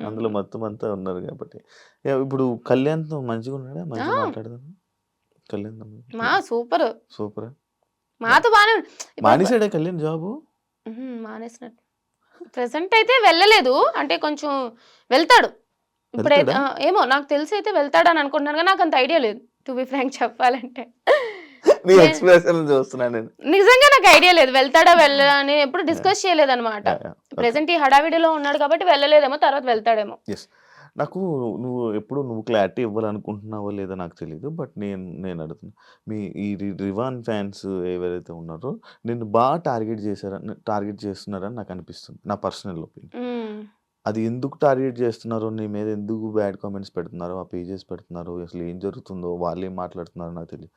అందులో మొత్తం అంతా ఉన్నారు కాబట్టి. ఇప్పుడు కళ్యాణ్‌తో మంచిగా ఉన్నాడా? ఆ! మంచిగా మాట్లాడతాడా? కళ్యాణ్‌తో సూపరు. సూపరా? మాతో బానే ఇప్పుడు మానేసాడా కళ్యాణ్ జాబు? మానేసినట్టు. ప్రెజెంట్ అయితే వెళ్ళలేదు. అంటే కొంచెం వెళ్తాడు. ఇప్పుడైతే వెళ్తాడా? ఏమో నాకు తెలిసైతే వెళ్తాడని అనుకుంటున్నాను గానీ నాకంత ఐడియా లేదు. టు బి ఫ్రాంక్ చెప్పాలంటే. నీ నే ఎక్స్‌ప్రెషన్ చూస్తున్నా నేను. నిజంగా నాకు ఐడియా లేదు. వెళ్తాడా వెళ్ళడా అని ఎప్పుడు యాహ్! డిస్కస్ చేయలేదన్నమాట. యాహ్! యాహ్! ఓకే. ప్రెజెంట్ ఈ హడావిడిలో ఉన్నాడు కాబట్టి వెళ్ళలేదేమో, తర్వాత వెళ్తాడేమో. యెస్. నాకు నువ్వు క్లారిటీ ఇవ్వాలనుకుంటున్నావో లేదో నాకు తెలీదు. బట్ నేను అడుగుతున్నా. మీ ఈ రివాన్ ఫ్యాన్స్ ఎవరైతే ఉన్నారో నిన్ను బాగా టార్గెట్ చేస్తున్నారని నాకు అనిపిస్తుంది. నా పర్సనల్ ఒపీనియన్. హ్మ్. అది ఎందుకు టార్గెట్ చేస్తున్నారో, నీ మీద ఎందుకు బ్యాడ్ కామెంట్స్ పెడుతున్నారో, ఆ పేజెస్ పెడుతున్నారో, అసలు ఏం జరుగుతుందో, వాళ్ళేం మాట్లాడుతున్నారో నాకు తెలీదు.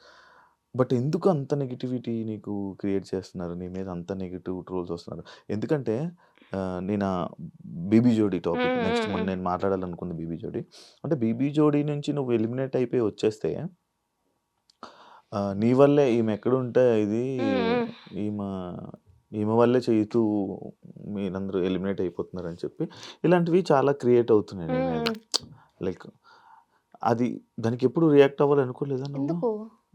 బట్ ఎందుకు అంత నెగటివిటీ నీకు క్రియేట్ చేస్తున్నారు? నీ మీద అంత నెగెటివ్ ట్రోల్స్ వస్తున్నారు. ఎందుకంటే నేను బీబీ జోడీ టాపిక్ హ్మ్. నెక్స్ట్ హ్మ్. మొన్న హ్మ్. నేను మాట్లాడాలనుకుంది బీబీ జోడీ. అంటే బీబీ జోడీ నుంచి నువ్వు ఎలిమినేట్ అయిపోయి వచ్చేస్తే నీ వల్లే ఈమె ఎక్కడుంటే ఇది హ్మ్. హ్మ్. ఈమె ఈమె వల్లే చేయుతూ మీరందరూ ఎలిమినేట్ అయిపోతున్నారని చెప్పి ఇలాంటివి చాలా క్రియేట్ అవుతున్నాయి నీ మీద. హ్మ్. లైక్ అది దానికి ఎప్పుడు రియాక్ట్ అవ్వాలనుకోలేదా నువ్వు? ఎందుకు?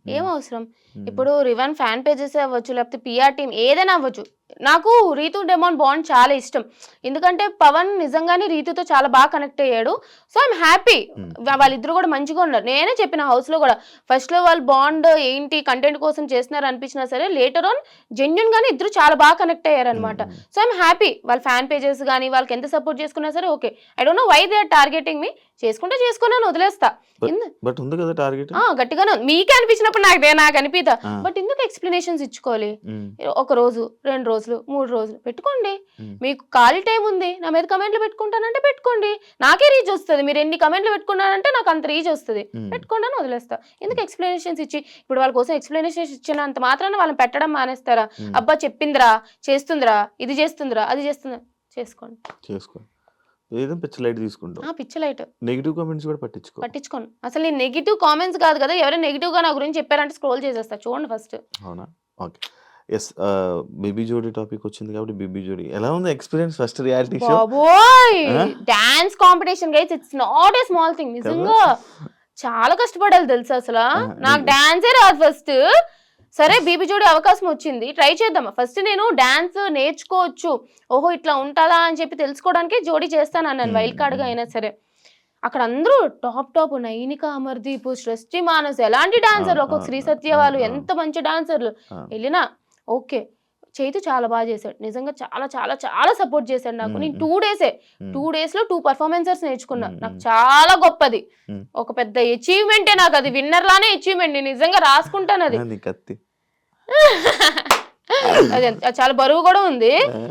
ఏం హ్మ్. అవసరం? హ్మ్. ఇప్పుడు రివన్ ఫ్యాన్ పేజెసే అవ్వచ్చు, లేకపోతే పీఆర్ టీమ్ ఏదైనా అవ్వచ్చు. నాకు రీతూ, డెమోన్ బాండ్ చాలా ఇష్టం. ఎందుకంటే పవన్ నిజంగానే రీతూతో చాలా బాగా కనెక్ట్ అయ్యాడు. So, I'm happy. హ్మ్. వాళ్ళిద్దరూ కూడా మంచిగా ఉన్నారు. నేనే చెప్పిన హౌస్‌లో గూడా. ఫస్ట్‌లో వాళ్ళు బాండ్ ఏంటి కంటెంట్ కోసం చేస్తున్నారు అనిపించినా సరే, లేటర్ ఆన్ జెన్యూన్‌గానే ఇద్దరు చాలా బాగా కనెక్ట్ హ్మ్. అయ్యారన్నమాట. హ్మ్. So, I'm happy. వాళ్ళ ఫ్యాన్ పేజెస్ గాని, వాళ్ళకి ఎంత సపోర్ట్ చేసుకున్నా సరే okay. I don't know why they are targeting me. చేసుకుంటే చేసుకోని అని వదిలేస్తా. బట్ ఎందు బట్ ఉంది కదా టార్గెట్? గట్టిగానే ఉంది. మీకే అనిపించినప్పుడు నాకు అనిపియదా? ఆ! బట్ ఎందుకు ఎక్స్‌ప్లనేషన్స్ ఇచ్చుకోవాలి? హ్మ్. ఒక రోజు, 2 రోజులు, 3 రోజులు పెట్టుకోండి. హ్మ్. మీకు ఖాళీ టైం ఉంది. నా మీద కామెంట్‌లు పెట్టుకుంటానంటే పెట్టుకోండి. నాకే రీచ్ వస్తది. మీరు ఎన్ని కామెంట్‌లు పెట్టుకున్నారంటే నాకు అంత రీచ్ వస్తది. హ్మ్. పెట్టుకోండి అని వదిలేస్తా. ఎందుకు హ్మ్. ఎక్స్‌ప్లనేషన్స్ ఇచ్చి ఇప్పుడు వాళ్ళ కోసం ఎక్స్‌ప్లనేషన్స్ ఇచ్చినంత మాత్రాన వాళ్ళని పెట్టడం మానేస్తారా? హ్మ్. అబ్బా! చెప్పిందిరా, చేస్తుందిరా, ఇది చేస్తుందిరా, అది చేస్తుందిరా చేసుకోండి. చేసుకో. ఏదో పిచ్చి లైట్ తీసుకుంటావు. పిచ్చి లైట్. నెగెటివ్ కామెంట్స్ కూడా పట్టించుకోవు. పట్టించుకోను. అసలు నేను నెగెటివ్ కామెంట్స్ కాదు కదా! ఎవరైనా నెగెటివ్‌గా నా గురించి చెప్పారంటే స్క్రోల్ చేసేస్తా. చూడండి ఫస్ట్. అవునా? ఓకే. యెస్. 'బేబీ జోడీ' టాపిక్ వచ్చింది కాబట్టి 'బేబీ జోడీ' ఎలా ఉంది ఎక్స్‌పీరియన్స్ ఫస్ట్ రియాలిటీ షో? బాబోయ్! ఆ! Dance competition guys it's not a small thing. కదా! నిజంగా చాలా కష్టపడాలి తెలుసా అసలా. ఆ! నాకు డాన్సే రాదు ఫస్ట్. సరే బీబీ జోడీ అవకాశం వచ్చింది. ట్రై చేద్దాం. ఫస్ట్ నేను డాన్స్ నేర్చుకోవచ్చు. ఓహో! ఇట్లా ఉంటదా అని చెప్పి తెలుసుకోవడానికే జోడీ చేస్తానన్నాను వైల్డ్ కార్డ్‌గా హ్మ్. అయినా సరే. అక్కడ అందరూ టాప్ నైనిక అమర్దీప్, సృష్టి మానస్ ఎలాంటి డాన్సర్లు అవును. ఒక్కొక్క శ్రీ అవును. సత్య వాళ్ళు అవును. అవును. ఎంత మంచి డాన్సర్లు. అవును. ఎళ్ళినా ఓకే. చైతు చాలా బా చేశాడు. నిజంగా చాలా చాలా చాలా సపోర్ట్ చేశాడు నాకు. హ్మ్. నేను హ్మ్. 2 డేసే. హ్మ్. 2 డేస్‌లో 2 పెర్ఫార్మన్సెస్ నేర్చుకున్నా. హ్మ్. నాకు హ్మ్. చాలా గొప్పది. హ్మ్. ఒక పెద్ద అచీవ్‌మెంటే నాకది. విన్నర్ లానే అచీవ్‌మెంట్. నేను నిజంగా రాసుకుంటానది. నీ కత్తి. అది చాలా బరువు గూడా ఉంది. ఆ!